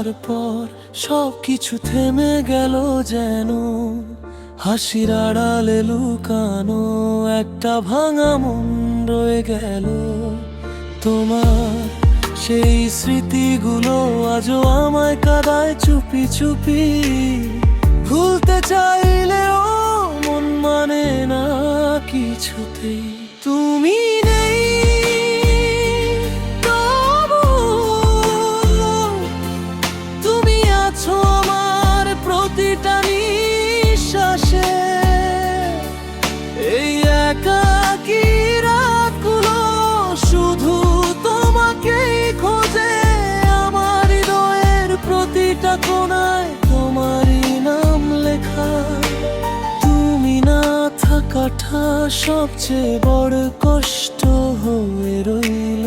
যাওয়ার পর সব কিছু থেমে গেল যেন, হাসির আড়ালে লুকানো একটা ভাঙা মন রয়ে গেল। তোমার সেই স্মৃতিগুলো আজও আমায় কাঁদায় চুপি চুপি। ভুলতে চাইলেও মন মানে না কিছুতেই। তুমি নেই তবু তুমি আছো আমার প্রতিটা নিঃশ্বাসে। এই একাকী রাতগুলো শুধু তোমাকেই খোঁজে। আমার হৃদয়ের প্রতিটা কোণায় তোমারই নাম লেখা। তুমি না থাকাটা সবচেয়ে বড় কষ্ট হয়ে রইল।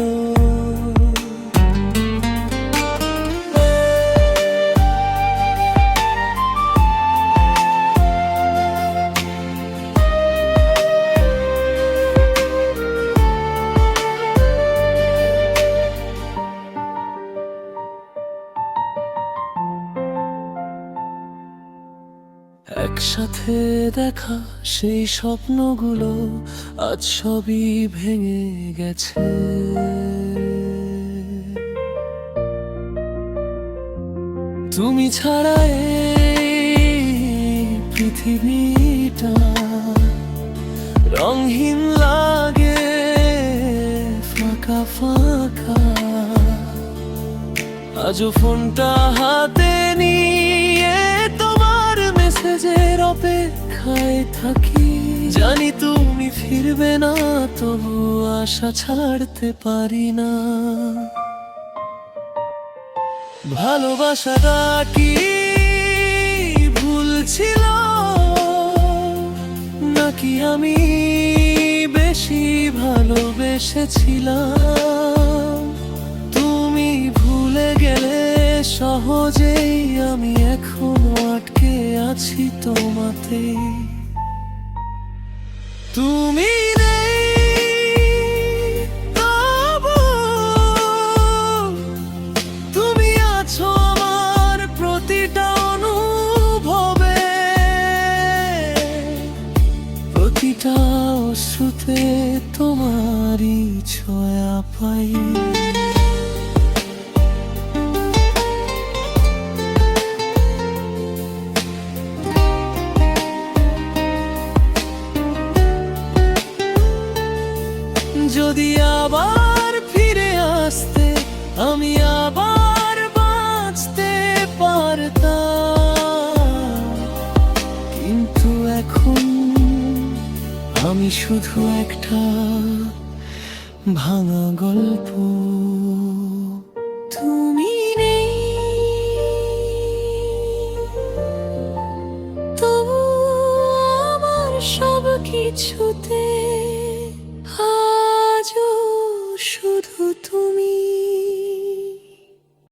একসাথে দেখা সেই স্বপ্নগুলো আজ সবই ভেঙে গেছে। তুমি ছাড়া এই পৃথিবীটা রংহীন লাগে, ফাঁকা ফাঁকা। আজও ফোনটা হাতে নিয়ে তোমার মেসেজের অপেক্ষায় থাকি। জানি তুমি ফিরবে না, তবু আশা ছাড়তে পারি না। ভালোবাসাটা কি ভুল ছিল, নাকি আমি বেশি ভালোবেসেছিলাম? তুমি ভুলে গেলে সহজেই, আমি এখনো আটকে আছি তোমাতে। তুমি নেই তবু তুমি আছো আমার প্রতিটা অনুভবে। প্রতিটা অশ্রুতে তোমারই ছোঁয়া পাই। যদি আবার ফিরে আসতে, আমি আবার বাঁচতে পারতাম। কিন্তু এখন আমি শুধু একটা ভাঙা গল্প। তুমি নেই তবু আমার সব কিছুতে